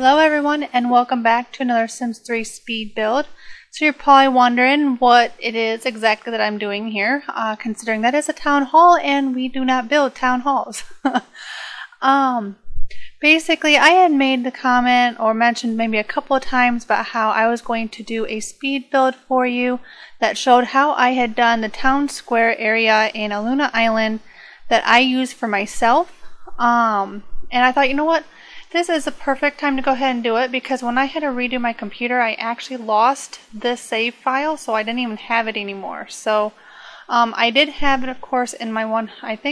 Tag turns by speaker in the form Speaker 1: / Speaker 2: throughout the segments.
Speaker 1: Hello everyone and welcome back to another Sims 3 speed build. So you're probably wondering what it is exactly that I'm doing here, considering that is a town hall and we do not build town halls. Basically I had made the comment or mentioned maybe a couple of times about how I was going to do a speed build for you that showed how I had done the town square area in Aluna Island that I use for myself. And I thought, you know what? This is the perfect time to go ahead and do it because when I had to redo my computer, I actually lost this save file, so I didn't even have it anymore. So I did have it, of course, in my one, might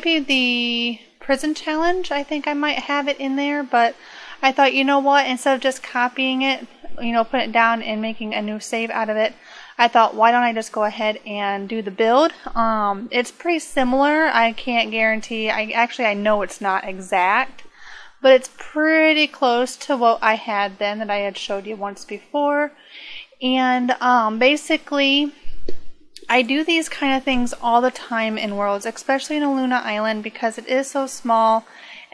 Speaker 1: be the prison challenge. I think I might have it in there, but I thought, you know what, instead of just copying it, putting it down and making a new save out of it, I thought, why don't I just go ahead and do the build? It's pretty similar. I can't guarantee. I know it's not exact, but it's pretty close to what I had then that I had showed you once before. And basically, I do these kind of things all the time in worlds, especially in Aluna Island because it is so small.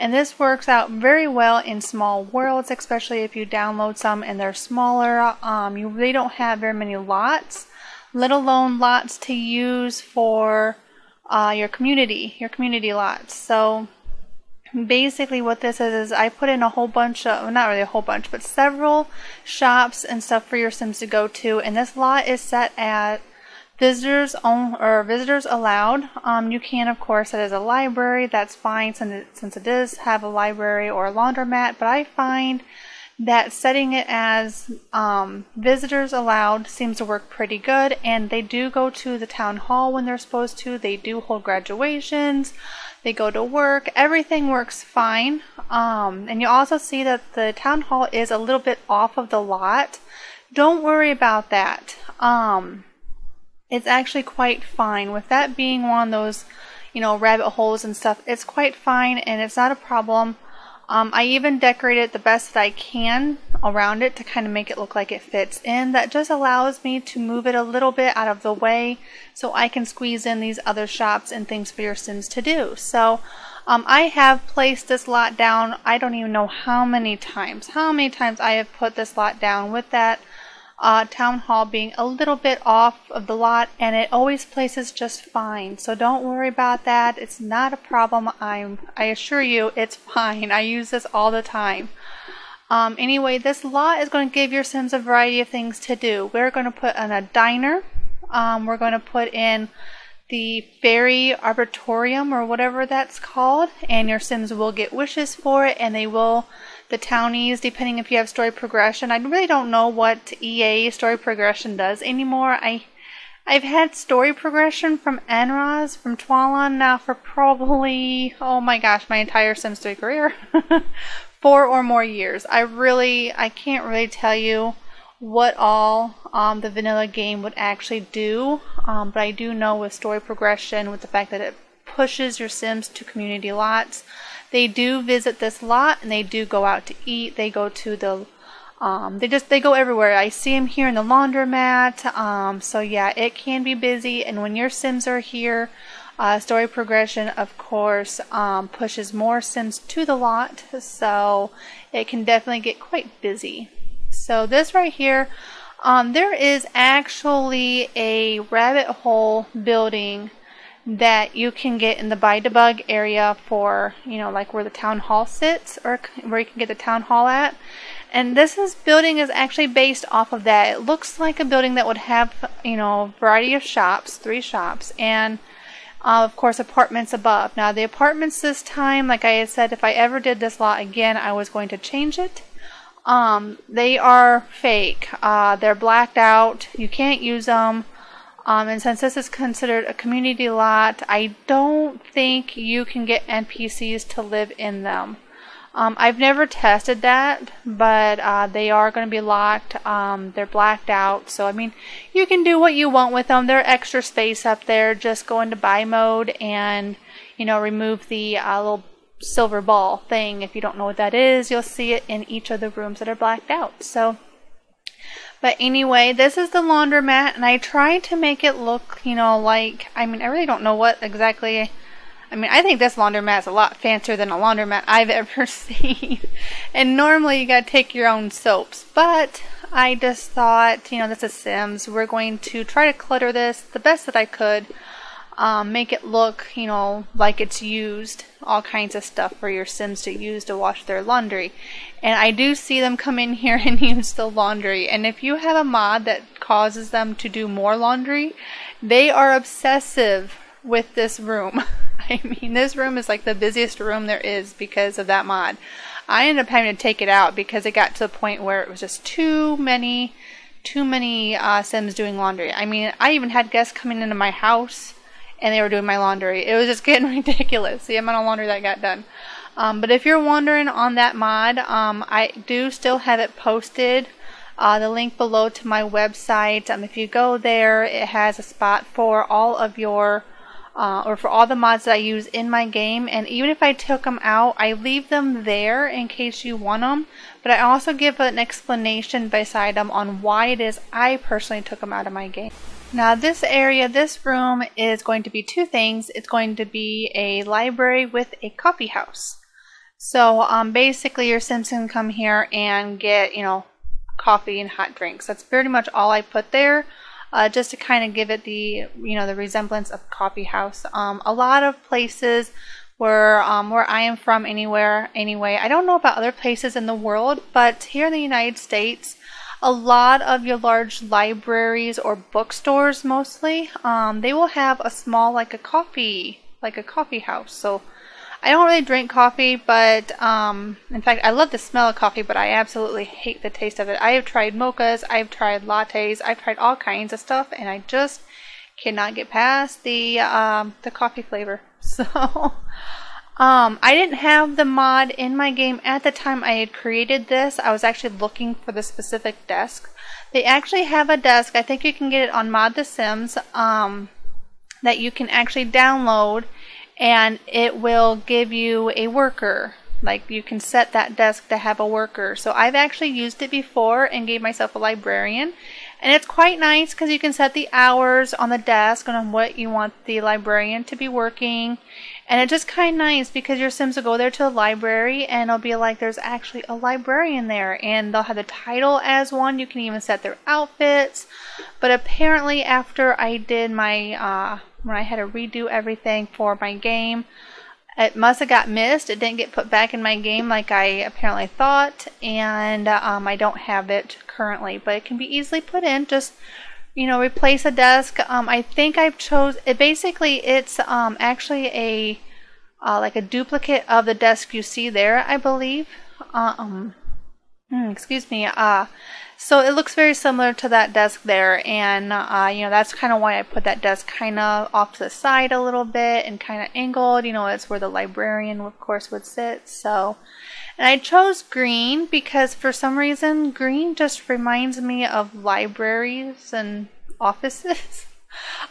Speaker 1: And this works out very well in small worlds, especially if you download some and they're smaller. You really don't have very many lots, let alone lots to use for your community lots. So basically what this is I put in a whole bunch of, well, not really a whole bunch, but several shops and stuff for your Sims to go to. And this lot is set at visitors allowed. You can, of course, set as a library. That's fine since it does have a library or a laundromat. But I find that setting it as visitors allowed seems to work pretty good. And they do go to the town hall when they're supposed to. They do hold graduations. They go to work. Everything works fine. And you also see that the town hall is a little bit off of the lot. Don't worry about that. It's actually quite fine. With that being one of those, rabbit holes and stuff, it's quite fine and it's not a problem. I even decorate it the best that I can around it to kind of make it look like it fits in. That just allows me to move it a little bit out of the way so I can squeeze in these other shops and things for your Sims to do. So I have placed this lot down, I don't even know how many times I have put this lot down with that town hall being a little bit off of the lot, and it always places just fine. So don't worry about that. It's not a problem. I assure you it's fine. I use this all the time. Anyway, this lot is going to give your Sims a variety of things to do. We're going to put in a diner. We're going to put in the fairy arboretum or whatever that's called, and your Sims will get wishes for it, and the townies, depending if you have story progression. I really don't know what EA story progression does anymore. I've had story progression from Enraz, from Twalan now for probably, oh my gosh, my entire Sims 3 career. 4 or more years. I can't really tell you what all the vanilla game would actually do, but I do know with story progression, with the fact that it pushes your Sims to community lots. They do visit this lot and they do go out to eat. They go to the they go everywhere. I see them here in the laundromat. So yeah, it can be busy, and when your Sims are here, story progression of course pushes more Sims to the lot, so it can definitely get quite busy. So this right here, there is actually a rabbit hole building that you can get in the buy debug area for, like where the town hall sits, or where you can get the town hall at. And building is actually based off of that. It looks like a building that would have, a variety of shops, 3 shops, and of course apartments above. Now the apartments this time, like I had said, if I ever did this lot again, I was going to change it. They are fake. They're blacked out. You can't use them. And since this is considered a community lot, I don't think you can get NPCs to live in them. I've never tested that, but they are going to be locked. They're blacked out. So, I mean, you can do what you want with them. They're extra space up there. Just go into buy mode and, remove the little silver ball thing. If you don't know what that is, you'll see it in each of the rooms that are blacked out. But anyway, this is the laundromat, and I tried to make it look, I really don't know what exactly I mean, I think this laundromat is a lot fancier than a laundromat I've ever seen. And normally you gotta take your own soaps. But I just thought, you know, this is Sims. We're going to try to clutter this the best that I could. Make it look, you know, like it's used. All kinds of stuff for your Sims to use to wash their laundry. And I do see them come in here and use the laundry. And if you have a mod that causes them to do more laundry, they are obsessive with this room. I mean, this room is like the busiest room there is because of that mod. I ended up having to take it out because it got to the point where it was just too many Sims doing laundry. I mean, I even had guests coming into my house and they were doing my laundry. It was just getting ridiculous, the amount of laundry that got done. But if you're wondering on that mod, I do still have it posted. The link below to my website. If you go there, it has a spot for all of your, or for all the mods that I use in my game. And even if I took them out, I leave them there in case you want them. But I also give an explanation beside them on why it is I personally took them out of my game. Now this area, this room is going to be two things. It's going to be a library with a coffee house. So basically your Sims can come here and get, you know, coffee and hot drinks. That's pretty much all I put there, just to kind of give it the, you know, the resemblance of a coffee house. A lot of places where I am from anyway, I don't know about other places in the world, but here in the United States, a lot of your large libraries or bookstores mostly, they will have a small, like a coffee house. So I don't really drink coffee, but in fact, I love the smell of coffee, but I absolutely hate the taste of it. I have tried mochas, I've tried lattes, I've tried all kinds of stuff, and I just cannot get past the coffee flavor. So I didn't have the mod in my game at the time I had created this. I was actually looking for the specific desk. They actually have a desk, I think you can get it on Mod the Sims, that you can actually download, and it will give you a worker. Like, you can set that desk to have a worker. So I've actually used it before and gave myself a librarian. And it's quite nice because you can set the hours on the desk and on what you want the librarian to be working. And it's just kind of nice because your Sims will go there to the library and it'll be like there's actually a librarian there. And they'll have the title as one. You can even set their outfits. But apparently after I did my, when I had to redo everything for my game, it must have got missed. It didn't get put back in my game like I apparently thought, and I don't have it currently, but it can be easily put in. Just, you know, replace a desk. I think I've chose it. Basically, it's actually a like a duplicate of the desk you see there, I believe. Excuse me. So it looks very similar to that desk there, and you know, that's kind of why I put that desk kind of off to the side a little bit and kind of angled. You know, it's where the librarian, of course, would sit. So, and I chose green because for some reason green just reminds me of libraries and offices.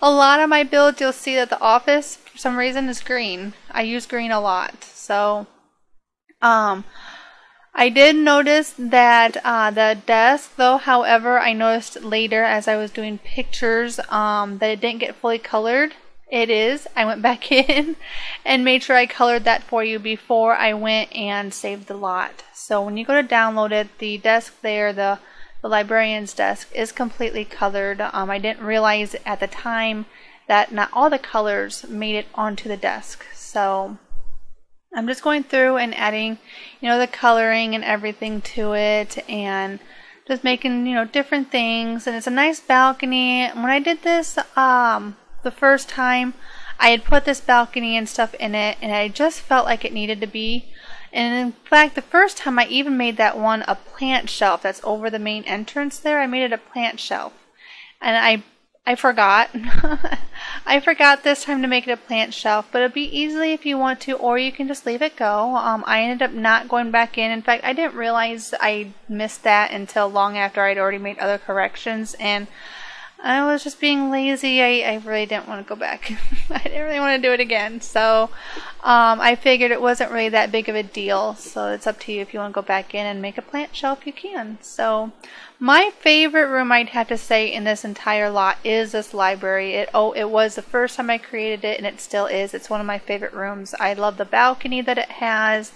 Speaker 1: A lot of my builds, you'll see that the office for some reason is green. I use green a lot. So, I did notice that the desk, though, however, I noticed later as I was doing pictures that it didn't get fully colored. It is. I went back in and made sure I colored that for you before I went and saved the lot. So when you go to download it, the desk there, the librarian's desk, is completely colored. I didn't realize at the time that not all the colors made it onto the desk. So I'm just going through and adding, you know, the coloring and everything to it, and just making, you know, different things. And it's a nice balcony. When I did this the first time, I had put this balcony and stuff in it, and I just felt like it needed to be. And in fact, the first time I even made that one a plant shelf that's over the main entrance there. I made it a plant shelf, and I forgot. I forgot this time to make it a plant shelf, but it'll be easily if you want to, or you can just leave it go. I ended up not going back in. In fact, I didn't realize I missed that until long after I'd already made other corrections, and I was just being lazy. I really didn't want to go back. I didn't really want to do it again. So I figured it wasn't really that big of a deal. So it's up to you if you want to go back in and make a plant shelf, you can. So my favorite room, I'd have to say, in this entire lot is this library. It was the first time I created it, and it still is. It's one of my favorite rooms. I love the balcony that it has.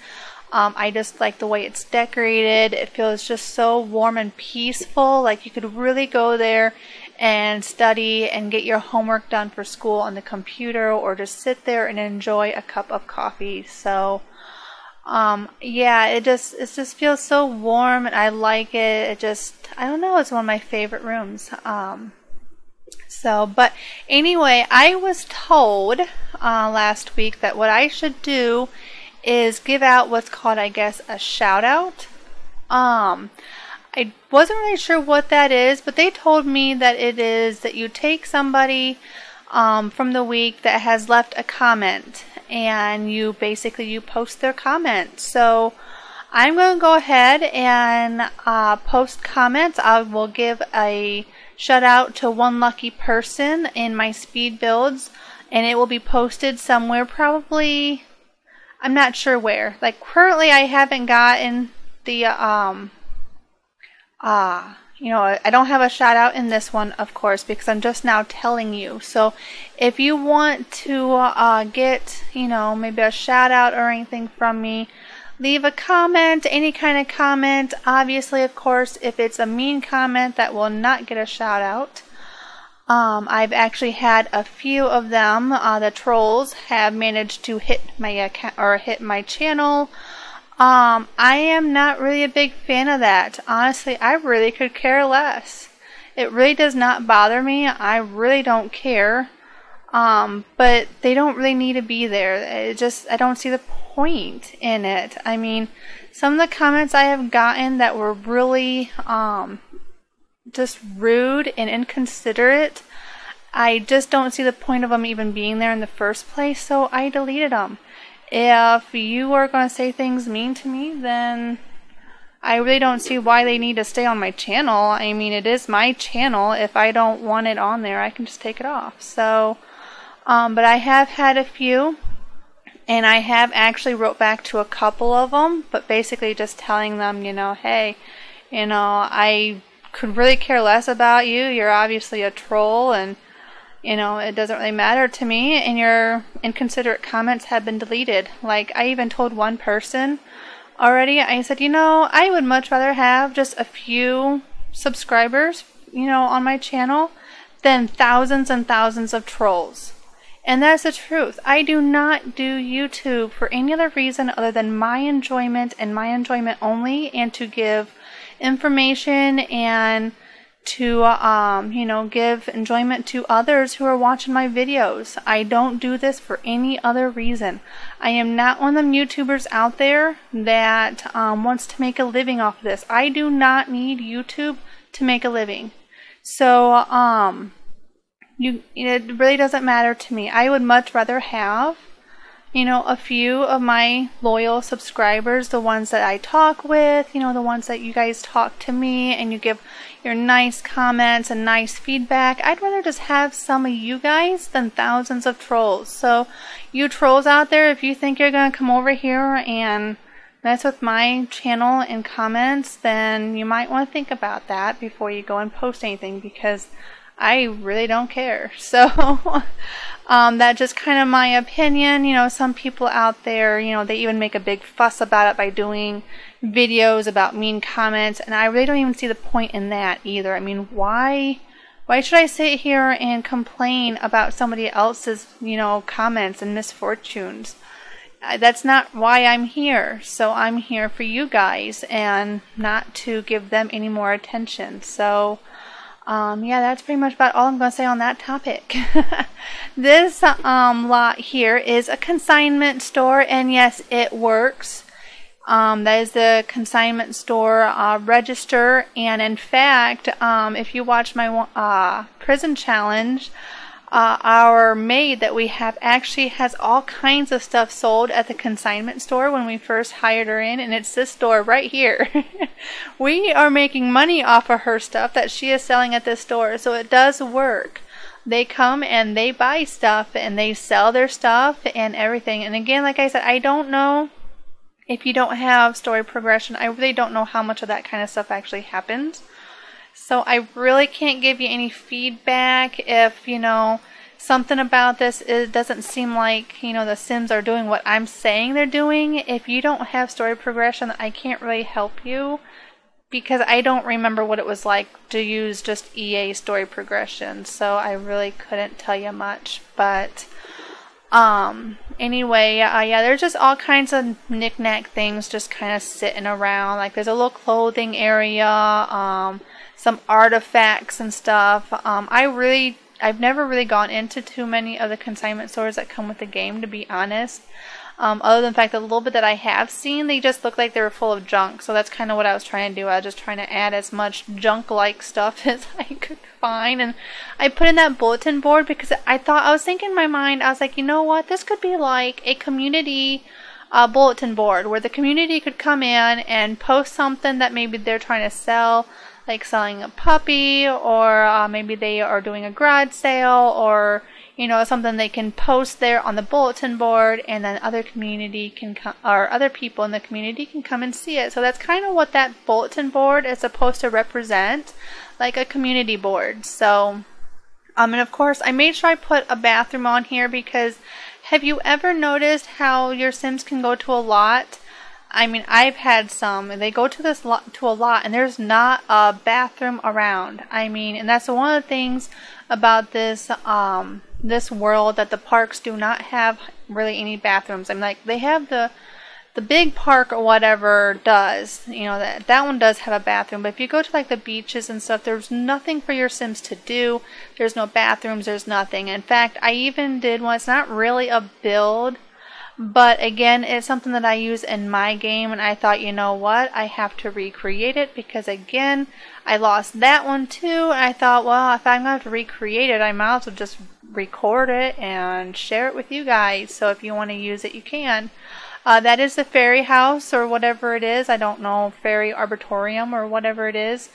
Speaker 1: I just like the way it's decorated. It feels just so warm and peaceful. Like you could really go there and study and get your homework done for school on the computer, or just sit there and enjoy a cup of coffee. So yeah, it just feels so warm, and I like it. I don't know, it's one of my favorite rooms. But anyway, I was told last week that what I should do is give out what's called, I guess, a shout out. I wasn't really sure what that is, but they told me that it is that you take somebody from the week that has left a comment, and you post their comment. So I'm going to go ahead and post comments. I will give a shout out to one lucky person in my speed builds, and it will be posted somewhere, probably, I'm not sure where. Like currently I haven't gotten the I don't have a shout out in this one, of course, because I'm just now telling you. So if you want to get, maybe a shout out or anything from me, leave a comment, any kind of comment. Obviously, of course, if it's a mean comment, that will not get a shout out. I've actually had a few of them. The trolls have managed to hit my account or hit my channel. I am not really a big fan of that. Honestly, I really could care less. It really does not bother me. I really don't care. But they don't really need to be there. I don't see the point in it. I mean, some of the comments I have gotten that were really just rude and inconsiderate, I just don't see the point of them even being there in the first place, so I deleted them. If you are going to say things mean to me, then I really don't see why they need to stay on my channel. I mean, it is my channel. If I don't want it on there, I can just take it off. So, but I have had a few, and I have actually wrote back to a couple of them, but basically just telling them, hey, I could really care less about you. You're obviously a troll, and it doesn't really matter to me, and your inconsiderate comments have been deleted. Like, I even told one person already, I said, I would much rather have just a few subscribers, on my channel than thousands and thousands of trolls. And that's the truth. I do not do YouTube for any other reason other than my enjoyment and my enjoyment only, and to give information and to give enjoyment to others who are watching my videos. I don't do this for any other reason. I am not one of them YouTubers out there that wants to make a living off of this. I do not need YouTube to make a living. So it really doesn't matter to me. I would much rather have a few of my loyal subscribers, the ones that I talk with, the ones that you guys talk to me and you give your nice comments and nice feedback. I'd rather just have some of you guys than thousands of trolls. So you trolls out there, if you think you're going to come over here and mess with my channel and comments, then you might want to think about that before you go and post anything, because I really don't care. So that's just kind of my opinion. Some people out there, they even make a big fuss about it by doing videos about mean comments, and I really don't even see the point in that either. I mean, why should I sit here and complain about somebody else's, comments and misfortunes? That's not why I'm here. So I'm here for you guys and not to give them any more attention. So yeah, that's pretty much about all I'm going to say on that topic. This lot here is a consignment store, and yes, it works. That is the consignment store register, and in fact, if you watch my prison challenge, Our maid that we have actually has all kinds of stuff sold at the consignment store when we first hired her in, and it's this store right here. We are making money off of her stuff that she is selling at this store, so it does work. They come and they buy stuff and they sell their stuff and everything. And again, like I said, I don't know if you don't have story progression. I really don't know how much of that kind of stuff actually happens. So I really can't give you any feedback if, you know, something about this doesn't seem like, you know, the Sims are doing what I'm saying they're doing. If you don't have story progression, I can't really help you because I don't remember what it was like to use just EA story progression. So I really couldn't tell you much. But anyway, yeah, there's just all kinds of knick-knack things just kind of sitting around. Like there's a little clothing area, some artifacts and stuff. I've never really gone into too many of the consignment stores that come with the game, to be honest. Other than the fact that a little bit that I have seen, they just look like they were full of junk. So that's kind of what I was trying to do. I was just trying to add as much junk-like stuff as I could find. And I put in that bulletin board because I was thinking in my mind, I was like, you know what? This could be like a community bulletin board where the community could come in and post something that maybe they're trying to sell, like selling a puppy, or maybe they are doing a garage sale, or you know, something they can post there on the bulletin board, and then other community can come, or other people in the community can come and see it. So that's kind of what that bulletin board is supposed to represent, like a community board. So and of course I made sure I put a bathroom on here because have you ever noticed how your Sims can go to a lot? I mean, I've had some. They go to a lot, and there's not a bathroom around. I mean, and that's one of the things about this this world, that the parks do not have really any bathrooms. I mean, like they have the big park or whatever does, you know, that one does have a bathroom. But if you go to like the beaches and stuff, there's nothing for your Sims to do. There's no bathrooms. There's nothing. In fact, I even did one. It's not really a build. But again, it's something that I use in my game, and I thought, you know what, I have to recreate it because again, I lost that one too, and I thought, well, if I'm going to have to recreate it, I might as well just record it and share it with you guys. So if you want to use it, you can. That is the fairy house or whatever it is. I don't know, fairy arboretum or whatever it is.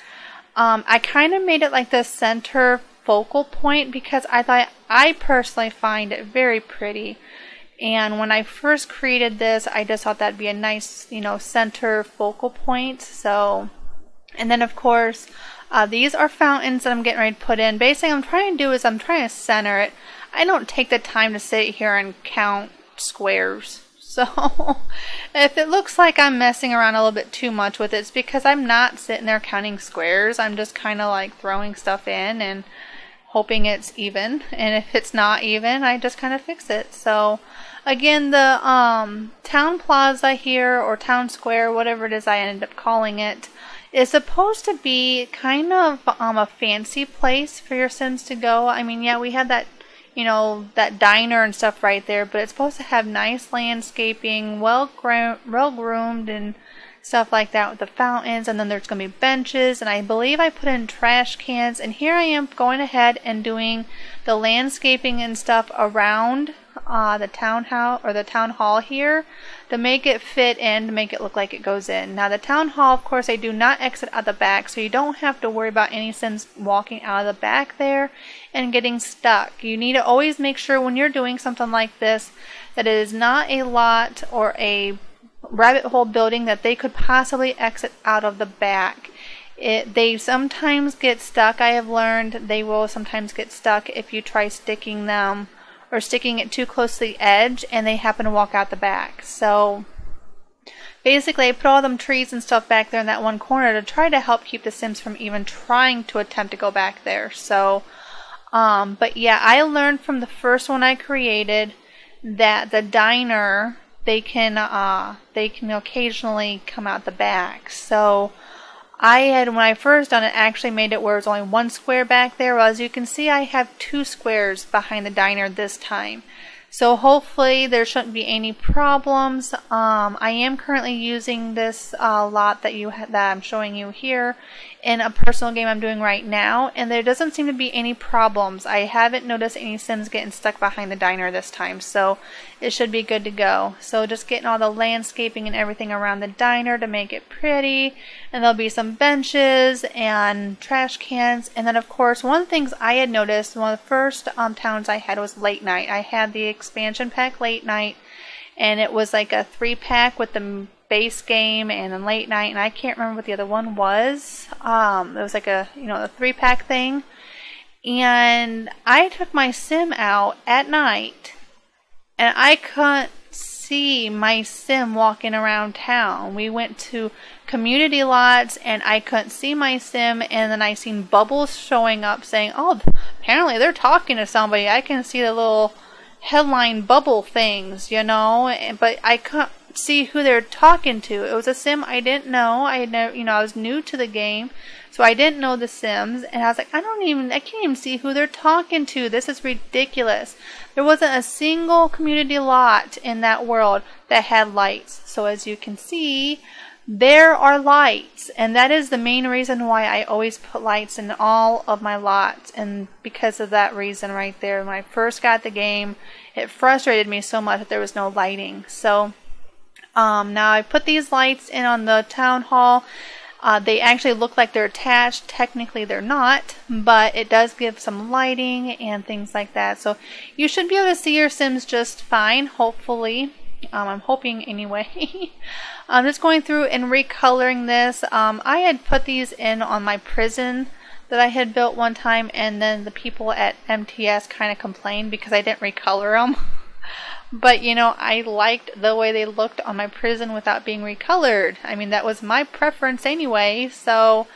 Speaker 1: I kind of made it like the center focal point because I personally find it very pretty. And when I first created this, I just thought that'd be a nice, you know, center focal point. So, and then of course, these are fountains that I'm getting ready to put in. Basically, what I'm trying to do is I'm trying to center it. I don't take the time to sit here and count squares. So, if it looks like I'm messing around a little bit too much with it, it's because I'm not sitting there counting squares. I'm just kind of like throwing stuff in and hoping it's even, and if it's not even, I just kind of fix it. So again, the town plaza here, or town square, whatever it is I ended up calling it, is supposed to be kind of a fancy place for your Sims to go. I mean, yeah, we had that, you know, that diner and stuff right there, but it's supposed to have nice landscaping, well groomed and stuff like that with the fountains, and then there's going to be benches, and I believe I put in trash cans, and here I am going ahead and doing the landscaping and stuff around the townhouse or the town hall here to make it fit in, to make it look like it goes in. Now the town hall, of course, I do not exit out the back, so you don't have to worry about any Sims walking out of the back there and getting stuck. You need to always make sure when you're doing something like this that it is not a lot or a rabbit hole building that they could possibly exit out of the back. They sometimes get stuck. I have learned they will sometimes get stuck if you try sticking them or sticking it too close to the edge and they happen to walk out the back. So basically I put all them trees and stuff back there in that one corner to try to help keep the Sims from even trying to attempt to go back there. So but yeah, I learned from the first one I created that the diner, they can occasionally come out the back. So I had, when I first done it, actually made it where it was only one square back there. Well, as you can see, I have 2 squares behind the diner this time. So hopefully there shouldn't be any problems. I am currently using this lot that I'm showing you here in a personal game I'm doing right now, and there doesn't seem to be any problems. I haven't noticed any Sims getting stuck behind the diner this time, so it should be good to go. So just getting all the landscaping and everything around the diner to make it pretty, and there'll be some benches and trash cans, and then of course one of the things I had noticed, one of the first towns I had was late night. I had the expansion pack late night, and it was like a 3-pack with the base game and then late night, and I can't remember what the other one was. It was like a, you know, a 3-pack thing. And I took my sim out at night, and I couldn't see my sim walking around town. We went to community lots, and I couldn't see my sim, and then I seen bubbles showing up saying, oh, apparently they're talking to somebody. I can see the little headline bubble things, you know, but I couldn't see who they're talking to. It was a sim I didn't know. I had never, you know, I was new to the game, so I didn't know the Sims, and I was like, I can't even see who they're talking to. This is ridiculous. There wasn't a single community lot in that world that had lights. So as you can see, there are lights, and that is the main reason why I always put lights in all of my lots, and because of that reason right there, when I first got the game, it frustrated me so much that there was no lighting. So now I put these lights in on the town hall. They actually look like they're attached. Technically they're not, but it does give some lighting and things like that. So you should be able to see your Sims just fine, hopefully. I'm hoping anyway. I'm just going through and recoloring this. I had put these in on my prison that I had built one time, and then the people at MTS kind of complained because I didn't recolor them. But, you know, I liked the way they looked on my prison without being recolored. I mean, that was my preference anyway, so...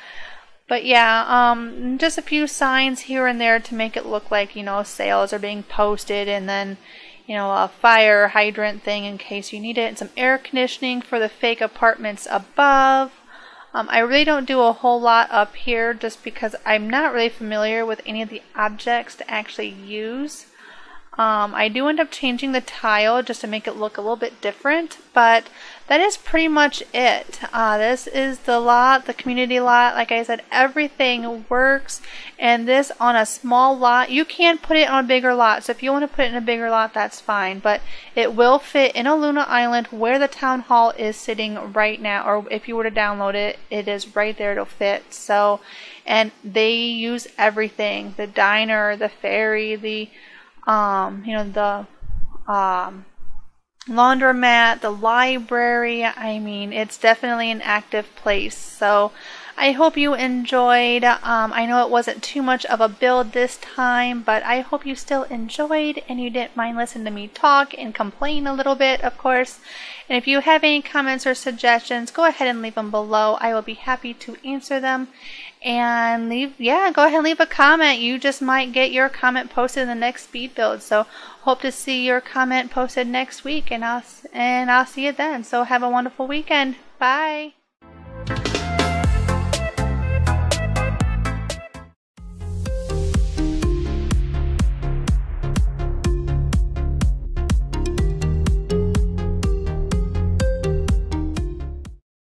Speaker 1: But yeah, just a few signs here and there to make it look like, you know, sales are being posted, and then, you know, a fire hydrant thing in case you need it, and some air conditioning for the fake apartments above. I really don't do a whole lot up here just because I'm not really familiar with any of the objects to actually use. I do end up changing the tile just to make it look a little bit different, but that is pretty much it. This is the lot, the community lot. Like I said, everything works, and this on a small lot, you can put it on a bigger lot, so if you want to put it in a bigger lot, that's fine, but it will fit in Aluna Island where the town hall is sitting right now, or if you were to download it, it is right there, it'll fit. So, and they use everything, the diner, the ferry, the you know, the laundromat, the library. I mean, it's definitely an active place. So I hope you enjoyed. I know it wasn't too much of a build this time, but I hope you still enjoyed and you didn't mind listening to me talk and complain a little bit, of course. And if you have any comments or suggestions, go ahead and leave them below. I will be happy to answer them. And go ahead and leave a comment. You just might get your comment posted in the next speed build. So hope to see your comment posted next week, and I'll see you then. So have a wonderful weekend. Bye.